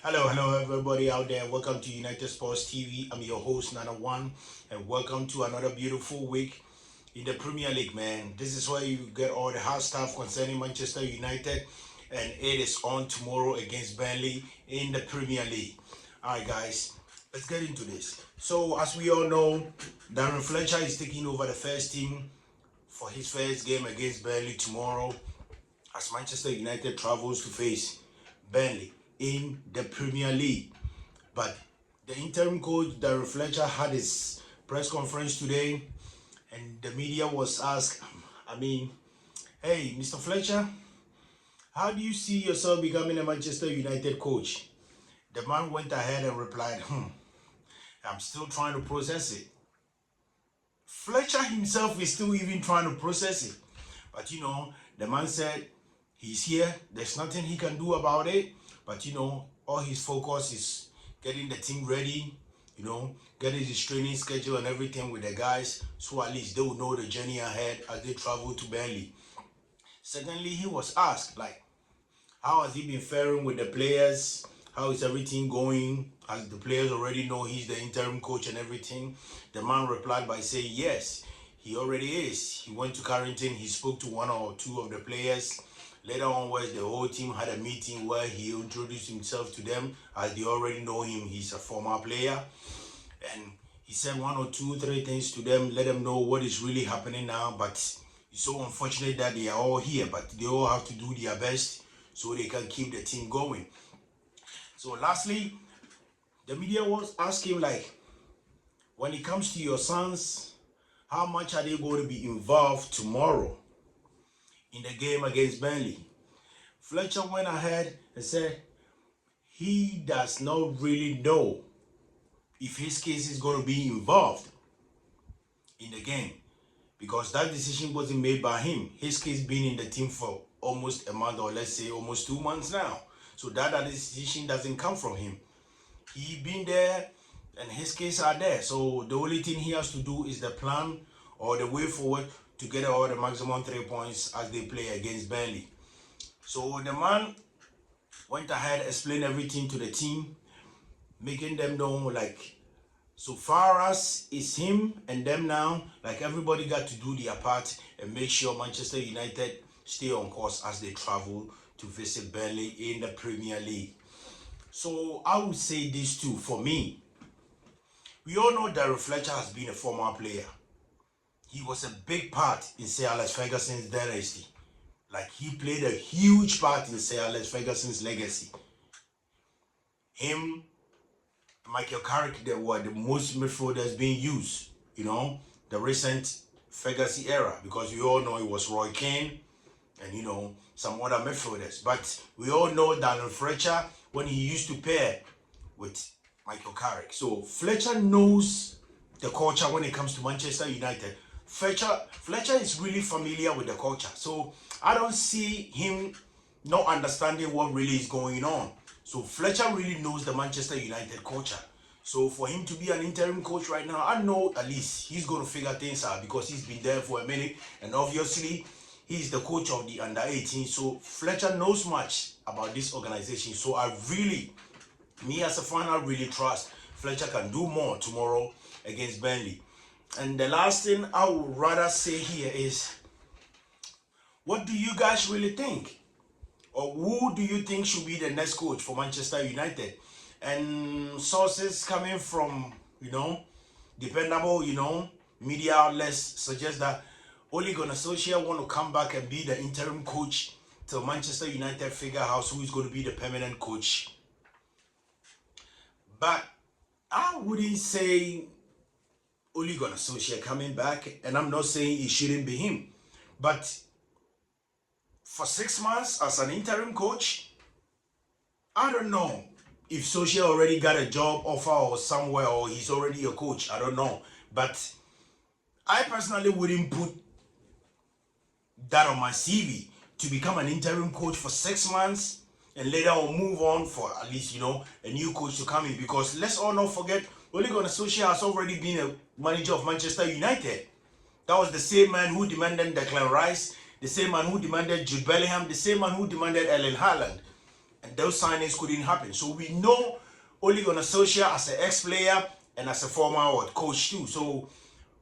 Hello, everybody out there. Welcome to United Sports TV. I'm your host, Nana One, and welcome to another beautiful week in the Premier League, man. This is where you get all the hot stuff concerning Manchester United, and it is on tomorrow against Burnley in the Premier League. All right, guys, let's get into this. So, as we all know, Darren Fletcher is taking over the first team for his first game against Burnley tomorrow as Manchester United travels to face Burnley in the Premier League. But the interim coach, Darren Fletcher, had his press conference today, and the media was asked, hey, Mr. Fletcher, how do you see yourself becoming a Manchester United coach? The man went ahead and replied, I'm still trying to process it. Fletcher himself is still even trying to process it. But the man said he's here, there's nothing he can do about it. But all his focus is getting the team ready, getting his training schedule and everything with the guys, so at least they will know the journey ahead as they travel to Burnley. Secondly, he was asked, how has he been faring with the players? How is everything going? As the players already know he's the interim coach and everything. The man replied by saying, yes, he already is. He went to Carrington, he spoke to one or two of the players. Later onwards, the whole team had a meeting where he introduced himself to them, as they already know him. He's a former player. And he said one or two, three things to them, let them know what is really happening now. But it's so unfortunate that they are all here, but they all have to do their best so they can keep the team going. So lastly, the media was asking, when it comes to your sons, how much are they going to be involved tomorrow in the game against Burnley? Fletcher went ahead and said he does not really know if his case is going to be involved in the game, because that decision wasn't made by him. His case been in the team for almost a month, or let's say almost 2 months now. So that decision doesn't come from him. He been there and his case are there. So the only thing he has to do is the plan or the way forward to get all the maximum 3 points as they play against Burnley. So the man went ahead, explained everything to the team, making them know, so far as it's him and them now, everybody got to do their part and make sure Manchester United stay on course as they travel to visit Burnley in the Premier League. So I would say this too, for me. We all know Darren Fletcher has been a former player. He was a big part in Sir Alex Ferguson's dynasty. He played a huge part in Sir Alex Ferguson's legacy. Him, Michael Carrick, they were the most midfielders being used, the recent Ferguson era, because we all know it was Roy Keane and, some other midfielders. But we all know Darren Fletcher when he used to pair with Michael Carrick. So Fletcher knows the culture when it comes to Manchester United. Fletcher is really familiar with the culture. So I don't see him not understanding what really is going on. So Fletcher really knows the Manchester United culture. So for him to be an interim coach right now, I know at least he's going to figure things out, because he's been there for a minute. And obviously, he's the coach of the under-18. So Fletcher knows much about this organization. So me as a fan, I really trust Fletcher can do more tomorrow against Burnley. And the last thing I would rather say here is, what do you guys really think? Or who do you think should be the next coach for Manchester United? And sources coming from, dependable, media outlets suggest that Ole Gunnar Solskjaer want to come back and be the interim coach till Manchester United figure out who is going to be the permanent coach. But I wouldn't say Ole Gunnar Solskjaer coming back, and I'm not saying it shouldn't be him. But for 6 months as an interim coach, I don't know if Solskjaer already got a job offer or somewhere, or he's already a coach. I don't know. But I personally wouldn't put that on my CV to become an interim coach for 6 months and later on move on for at least, a new coach to come in. Because let's all not forget, Ole Gunnar Solskjaer has already been a manager of Manchester United. That was the same man who demanded Declan Rice, the same man who demanded Jude Bellingham, the same man who demanded Erling Haaland. and those signings couldn't happen. So we know Ole Gunnar Solskjaer as an ex-player and as a former coach too. So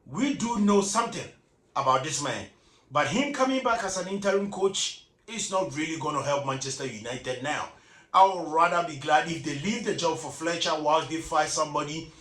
we do know something about this man. But him coming back as an interim coach is not really going to help Manchester United now. I would rather be glad if they leave the job for Fletcher whilst they find somebody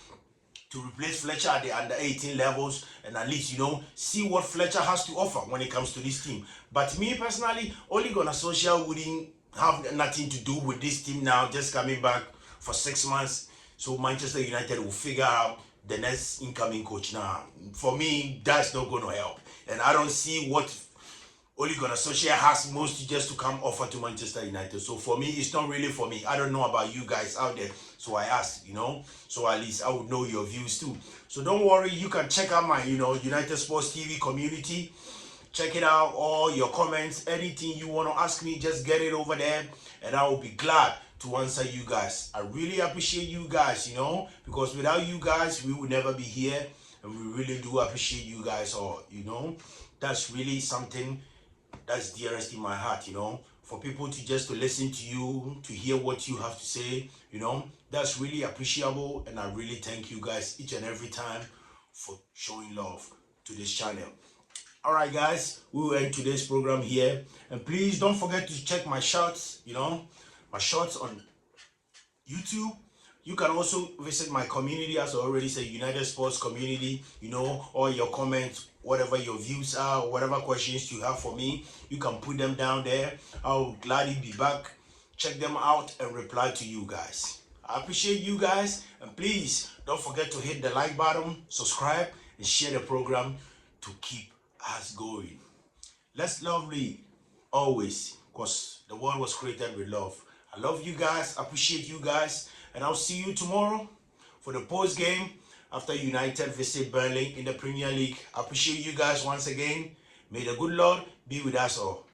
to replace Fletcher at the under 18 levels, and at least, see what Fletcher has to offer when it comes to this team. But me personally, Ole Gunnar Solskjaer wouldn't have nothing to do with this team now, just coming back for 6 months. So Manchester United will figure out the next incoming coach now. For me, that's not going to help. And I don't see what Ole Gunnar Solskjaer has most just to come offer to Manchester United. So for me, it's not really for me. I don't know about you guys out there. So I asked, so at least I would know your views too. So don't worry, you can check out my, United Sports TV community. Check it out, all your comments, anything you want to ask me, just get it over there. And I will be glad to answer you guys. I really appreciate you guys, because without you guys, we would never be here. And we really do appreciate you guys all, That's really something that's dearest in my heart, for people to listen to you, to hear what you have to say, that's really appreciable. And I really thank you guys each and every time for showing love to this channel. All right, guys, we will end today's program here. And please don't forget to check my shorts, my shorts on YouTube. You can also visit my community, as I already said, United Sports community, all your comments, whatever your views are, whatever questions you have for me, you can put them down there. I'll gladly be back, check them out, and reply to you guys. I appreciate you guys, and please don't forget to hit the like button, subscribe, and share the program to keep us going. Let's love lead always, because the world was created with love. I love you guys, appreciate you guys, and I'll see you tomorrow for the post game after United visit Burnley in the Premier League. I appreciate you guys once again. May the good Lord be with us all.